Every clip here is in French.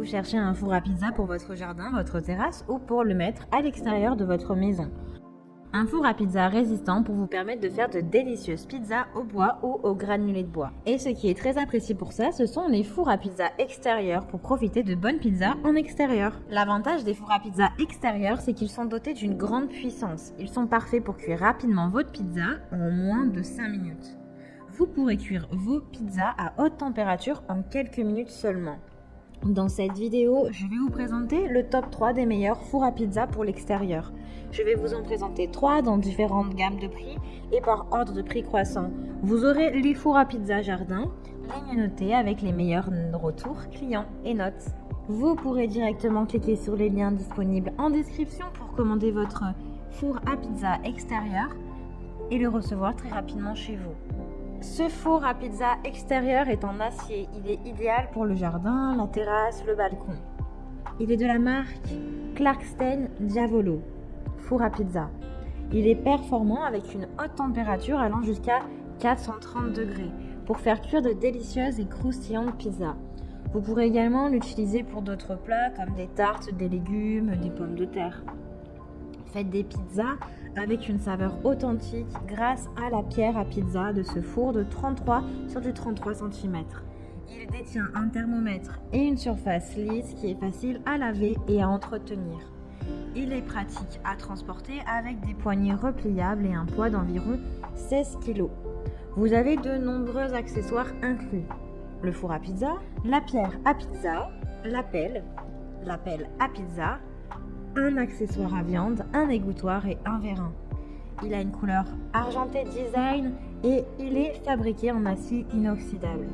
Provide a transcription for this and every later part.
cherchez un four à pizza pour votre jardin, votre terrasse ou pour le mettre à l'extérieur de votre maison. Un four à pizza résistant pour vous permettre de faire de délicieuses pizzas au bois ou au granulé de bois. Et ce qui est très apprécié pour ça, ce sont les fours à pizza extérieurs pour profiter de bonnes pizzas en extérieur. L'avantage des fours à pizza extérieurs, c'est qu'ils sont dotés d'une grande puissance. Ils sont parfaits pour cuire rapidement votre pizza en moins de 5 minutes. Vous pourrez cuire vos pizzas à haute température en quelques minutes seulement. Dans cette vidéo, je vais vous présenter le top 3 des meilleurs fours à pizza pour l'extérieur. Je vais vous en présenter 3 dans différentes gammes de prix et par ordre de prix croissant. Vous aurez les fours à pizza jardin, les mieux notés avec les meilleurs retours clients et notes. Vous pourrez directement cliquer sur les liens disponibles en description pour commander votre four à pizza extérieur et le recevoir très rapidement chez vous. Ce four à pizza extérieur est en acier. Il est idéal pour le jardin, la terrasse, le balcon. Il est de la marque Clarksten Diavolo. Four à pizza. Il est performant avec une haute température allant jusqu'à 430 degrés pour faire cuire de délicieuses et croustillantes pizzas. Vous pourrez également l'utiliser pour d'autres plats comme des tartes, des légumes, des pommes de terre. Faites des pizzas avec une saveur authentique grâce à la pierre à pizza de ce four de 33 sur du 33 cm. Il détient un thermomètre et une surface lisse qui est facile à laver et à entretenir. Il est pratique à transporter avec des poignées repliables et un poids d'environ 16 kg. Vous avez de nombreux accessoires inclus. Le four à pizza, la pierre à pizza, l'appel à pizza, un accessoire à viande, un égouttoir et un vérin. Il a une couleur argentée design et il est fabriqué en acier inoxydable.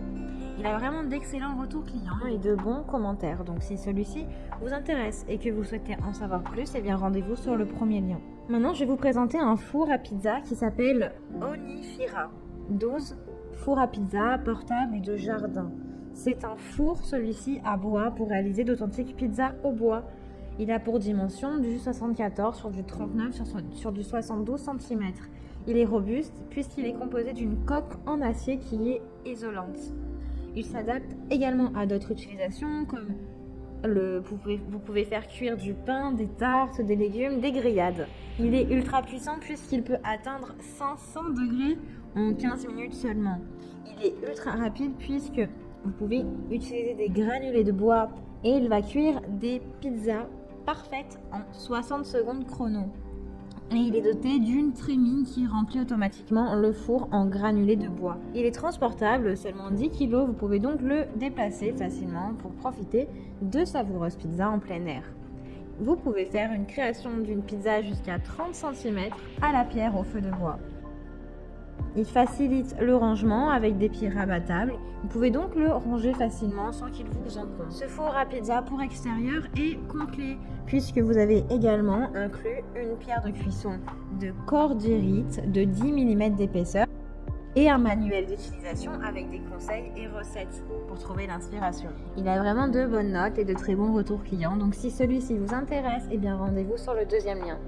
Il a vraiment d'excellents retours clients et de bons commentaires. Donc si celui-ci vous intéresse et que vous souhaitez en savoir plus, eh bien rendez-vous sur le premier lien. Maintenant, je vais vous présenter un four à pizza qui s'appelle Onifira 12 four à pizza portable et de jardin. C'est un four, celui-ci, à bois pour réaliser d'authentiques pizzas au bois. Il a pour dimension du 74 sur du 39 sur du 72 cm. Il est robuste puisqu'il est composé d'une coque en acier qui est isolante. Il s'adapte également à d'autres utilisations comme vous pouvez faire cuire du pain, des tartes, des légumes, des grillades. Il est ultra puissant puisqu'il peut atteindre 500 degrés en 15 minutes seulement. Il est ultra rapide puisque vous pouvez utiliser des granulés de bois et il va cuire des pizzas parfaites en 60 secondes chrono. Et il est doté d'une trémie qui remplit automatiquement le four en granulés de bois. Il est transportable, seulement 10 kg, vous pouvez donc le déplacer facilement pour profiter de savoureuses pizzas en plein air. Vous pouvez faire une création d'une pizza jusqu'à 30 cm à la pierre au feu de bois. Il facilite le rangement avec des pieds rabattables. Vous pouvez donc le ranger facilement sans qu'il vous encombre. Ce four à pizza pour extérieur est complet puisque vous avez également inclus une pierre de cuisson de cordierite de 10 mm d'épaisseur et un manuel d'utilisation avec des conseils et recettes pour trouver l'inspiration. Il a vraiment de bonnes notes et de très bons retours clients. Donc si celui-ci vous intéresse, eh bien rendez-vous sur le deuxième lien.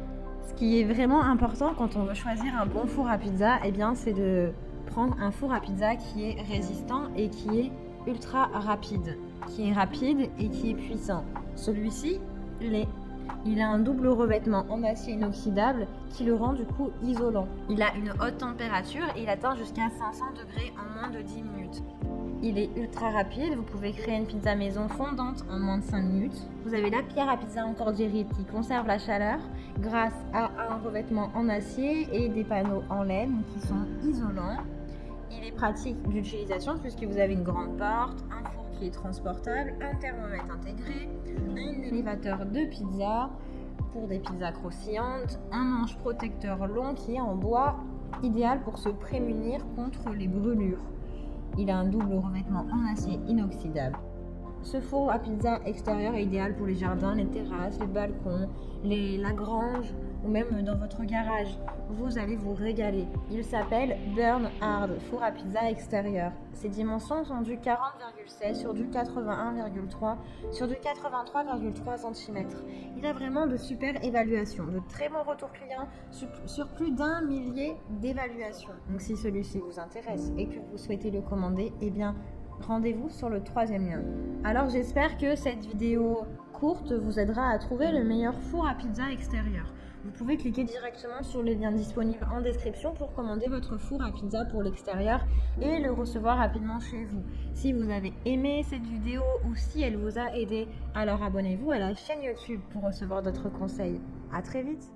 Ce qui est vraiment important quand on veut choisir un bon four à pizza, eh bien, c'est de prendre un four à pizza qui est résistant et qui est ultra rapide. Qui est rapide et qui est puissant. Celui-ci l'est. Il a un double revêtement en acier inoxydable qui le rend du coup isolant. Il a une haute température et il atteint jusqu'à 500 degrés en moins de 10 minutes. Il est ultra rapide, vous pouvez créer une pizza maison fondante en moins de 5 minutes. Vous avez la pierre à pizza en cordierite qui conserve la chaleur grâce à un revêtement en acier et des panneaux en laine qui sont isolants. Il est pratique d'utilisation puisque vous avez une grande porte, un four qui est transportable, un thermomètre intégré, un élévateur de pizza pour des pizzas croustillantes, un manche protecteur long qui est en bois, idéal pour se prémunir contre les brûlures. Il a un double revêtement en acier inoxydable. Ce four à pizza extérieur est idéal pour les jardins, les terrasses, les balcons, la grange ou même dans votre garage. Vous allez vous régaler. Il s'appelle Bernhard four à pizza extérieur. Ses dimensions sont du 40,16 sur du 81,3 sur du 83,3 cm. Il a vraiment de super évaluations, de très bons retours clients sur plus d'1 millier d'évaluations. Donc si celui-ci vous intéresse et que vous souhaitez le commander, eh bien rendez-vous sur le 3e lien. Alors j'espère que cette vidéo courte vous aidera à trouver le meilleur four à pizza extérieur. Vous pouvez cliquer directement sur les liens disponibles en description pour commander votre four à pizza pour l'extérieur et le recevoir rapidement chez vous. Si vous avez aimé cette vidéo ou si elle vous a aidé, alors abonnez-vous à la chaîne YouTube pour recevoir d'autres conseils. À très vite!